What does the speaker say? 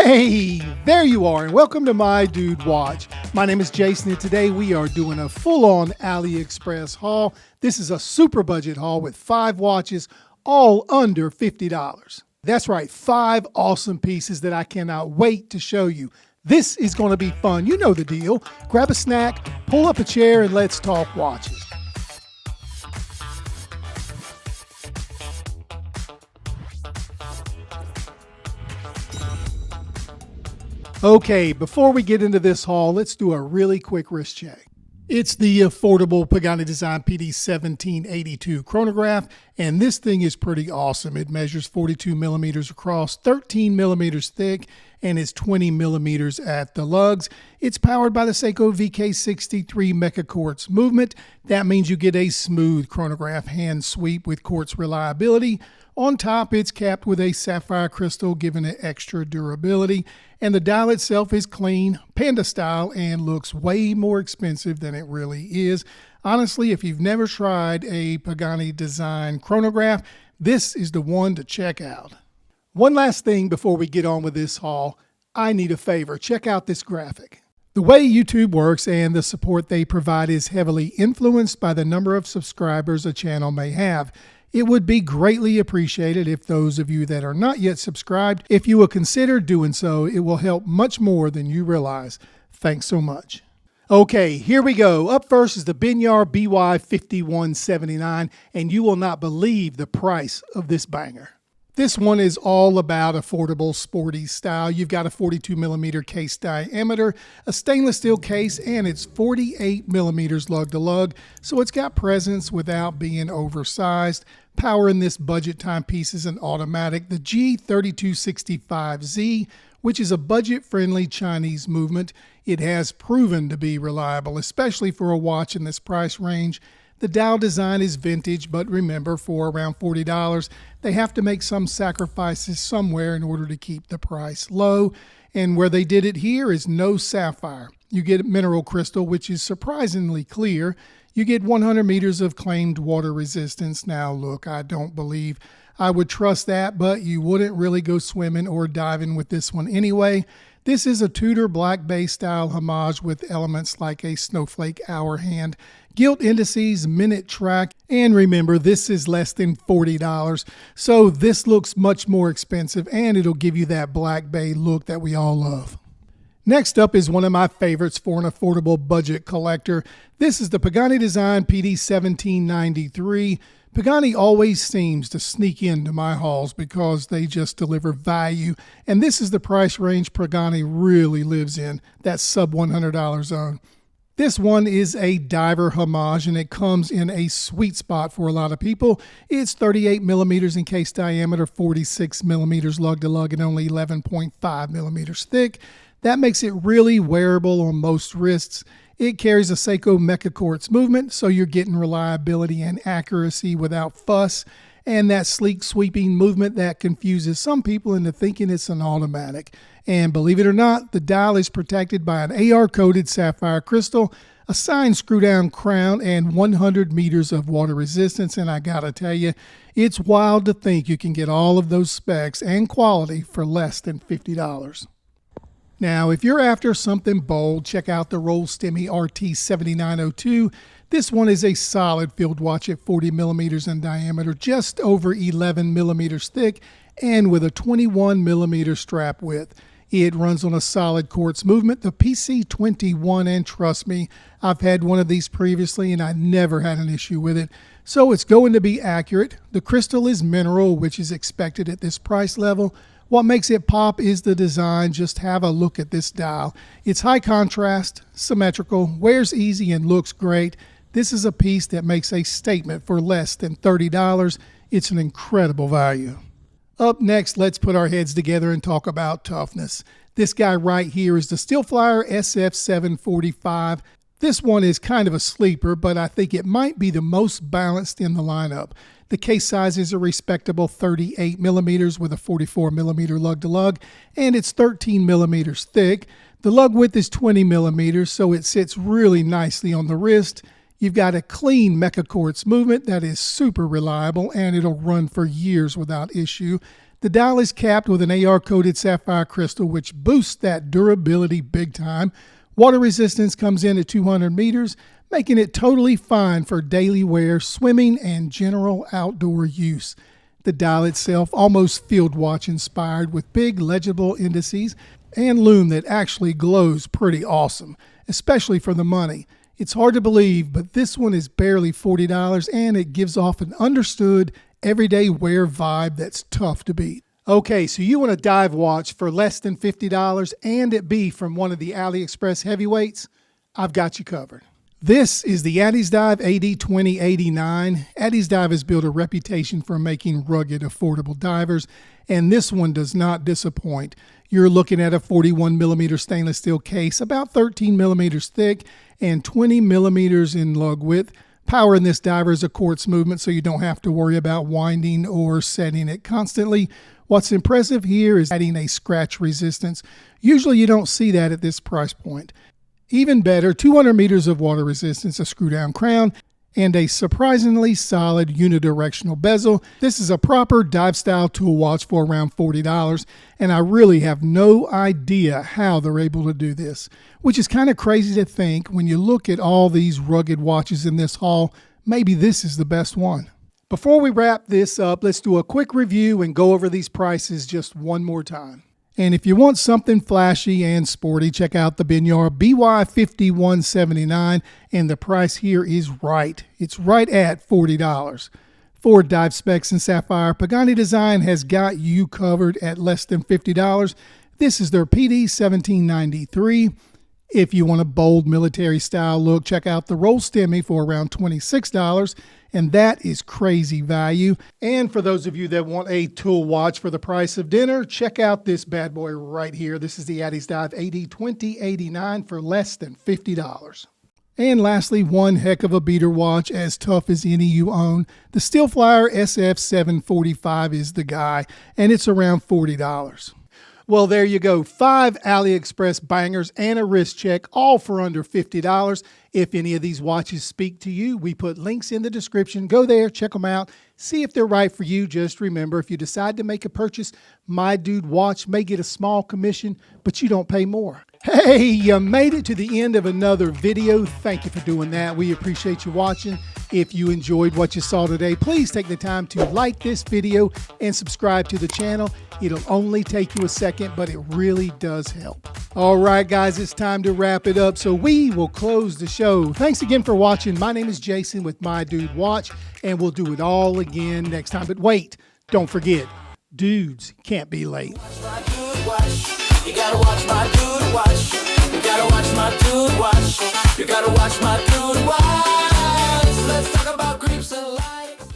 Hey, there you are, and welcome to My Dude Watch. My name is Jason, and today we are doing a full-on Aliexpress haul. This is a super budget haul with 5 watches, all under $50. That's right, 5 awesome pieces that I cannot wait to show you. This is going to be fun. You know the deal. Grab a snack, pull up a chair, and let's talk watches. Okay, before we get into this haul, let's do a really quick wrist check. It's the affordable Pagani Design PD1782 chronograph, and this thing is pretty awesome. It measures 42 millimeters across, 13 millimeters thick, and is 20 millimeters at the lugs. It's powered by the Seiko VK63 Mecha Quartz movement. That means you get a smooth chronograph hand sweep with quartz reliability. On top, it's capped with a sapphire crystal, giving it extra durability. And the dial itself is clean, panda style, and looks way more expensive than it really is. Honestly, if you've never tried a Pagani Design chronograph, this is the one to check out. One last thing before we get on with this haul, I need a favor. Check out this graphic. The way YouTube works and the support they provide is heavily influenced by the number of subscribers a channel may have. It would be greatly appreciated if those of you that are not yet subscribed, if you will consider doing so. It will help much more than you realize. Thanks so much. Okay, here we go. Up first is the Benyar BY-5179, and you will not believe the price of this banger. This one is all about affordable, sporty style. You've got a 42 millimeter case diameter, a stainless steel case, and it's 48 millimeters lug to lug, so it's got presence without being oversized. Power in this budget timepiece is an automatic, the G3265Z, which is a budget-friendly Chinese movement. It has proven to be reliable, especially for a watch in this price range. The dial design is vintage, but remember, for around $40, they have to make some sacrifices somewhere in order to keep the price low. And where they did it here is no sapphire. You get mineral crystal, which is surprisingly clear. You get 100 meters of claimed water resistance. Now, look, I don't believe I would trust that, but you wouldn't really go swimming or diving with this one anyway. This is a Tudor black bay style homage with elements like a snowflake hour hand, gilt indices, minute track, and remember, this is less than $40, so this looks much more expensive, and it'll give you that black bay look that we all love. Next up is one of my favorites for an affordable budget collector. This is the Pagani Design PD1793. Pagani always seems to sneak into my hauls because they just deliver value, and this is the price range Pagani really lives in, that sub $100 zone. This one is a diver homage, and it comes in a sweet spot for a lot of people. It's 38 millimeters in case diameter, 46 millimeters lug to lug, and only 11.5 millimeters thick. That makes it really wearable on most wrists. It carries a Seiko Mecha Quartz movement, so you're getting reliability and accuracy without fuss, and that sleek sweeping movement that confuses some people into thinking it's an automatic. And believe it or not, the dial is protected by an AR-coated sapphire crystal, a signed screw-down crown, and 100 meters of water resistance. And I gotta tell you, it's wild to think you can get all of those specs and quality for less than $50. Now, if you're after something bold, check out the Roll Stemi RT7902. This one is a solid field watch at 40 millimeters in diameter, just over 11 millimeters thick, and with a 21 millimeter strap width. It runs on a solid quartz movement, the PC21, and trust me, I've had one of these previously and I never had an issue with it. So it's going to be accurate. The crystal is mineral, which is expected at this price level. What makes it pop is the design. Just have a look at this dial. It's high contrast, symmetrical, wears easy, and looks great. This is a piece that makes a statement for less than $30. It's an incredible value. Up next, let's put our heads together and talk about toughness. This guy right here is the Steelflier SF745. This one is kind of a sleeper, but I think it might be the most balanced in the lineup. The case size is a respectable 38 millimeters with a 44 millimeter lug to lug, and it's 13 millimeters thick. The lug width is 20 millimeters, so it sits really nicely on the wrist. You've got a clean Mecha Quartz movement that is super reliable, and it'll run for years without issue. The dial is capped with an AR-coated sapphire crystal, which boosts that durability big time. Water resistance comes in at 200 meters, making it totally fine for daily wear, swimming, and general outdoor use. The dial itself almost field watch inspired with big legible indices and lume that actually glows pretty awesome, especially for the money. It's hard to believe, but this one is barely $40 and it gives off an understood everyday wear vibe that's tough to beat. Okay, so you want a dive watch for less than $50 and it be from one of the Aliexpress heavyweights? I've got you covered. This is the Addis Dive AD2089. Addis Dive has built a reputation for making rugged, affordable divers, and this one does not disappoint. You're looking at a 41 millimeter stainless steel case, about 13 millimeters thick and 20 millimeters in lug width. Power in this diver is a quartz movement, so you don't have to worry about winding or setting it constantly. What's impressive here is adding a scratch resistance. Usually you don't see that at this price point. Even better, 200 meters of water resistance, a screw-down crown, and a surprisingly solid unidirectional bezel. This is a proper dive-style tool watch for around $40, and I really have no idea how they're able to do this, which is kind of crazy to think when you look at all these rugged watches in this haul. Maybe this is the best one. Before we wrap this up, let's do a quick review and go over these prices just one more time. And if you want something flashy and sporty, check out the Benyar BY-5179, and the price here is right. It's right at $40. For dive specs and sapphire, Pagani Design has got you covered at less than $50. This is their PD1793. If you want a bold military style look, check out the Roll Stemi for around $26, and that is crazy value. And for those of you that want a tool watch for the price of dinner, check out this bad boy right here. This is the Addis Dive AD2089 for less than $50. And lastly, one heck of a beater watch, as tough as any you own. The Steelflier SF745 is the guy, and it's around $40. Well, there you go. 5 Aliexpress bangers and a wrist check, all for under $50. If any of these watches speak to you, we put links in the description. Go there, check them out, see if they're right for you. Just remember, if you decide to make a purchase, My Dude Watch may get a small commission, but you don't pay more. Hey, you made it to the end of another video. Thank you for doing that. We appreciate you watching. If you enjoyed what you saw today, please take the time to like this video and subscribe to the channel. It'll only take you a second, but it really does help. All right, guys, it's time to wrap it up, so we will close the show. Thanks again for watching. My name is Jason with My Dude Watch, and we'll do it all again next time. But wait, don't forget, dudes can't be late. You gotta watch my dude watch. You gotta watch my dude watch. You gotta watch my dude.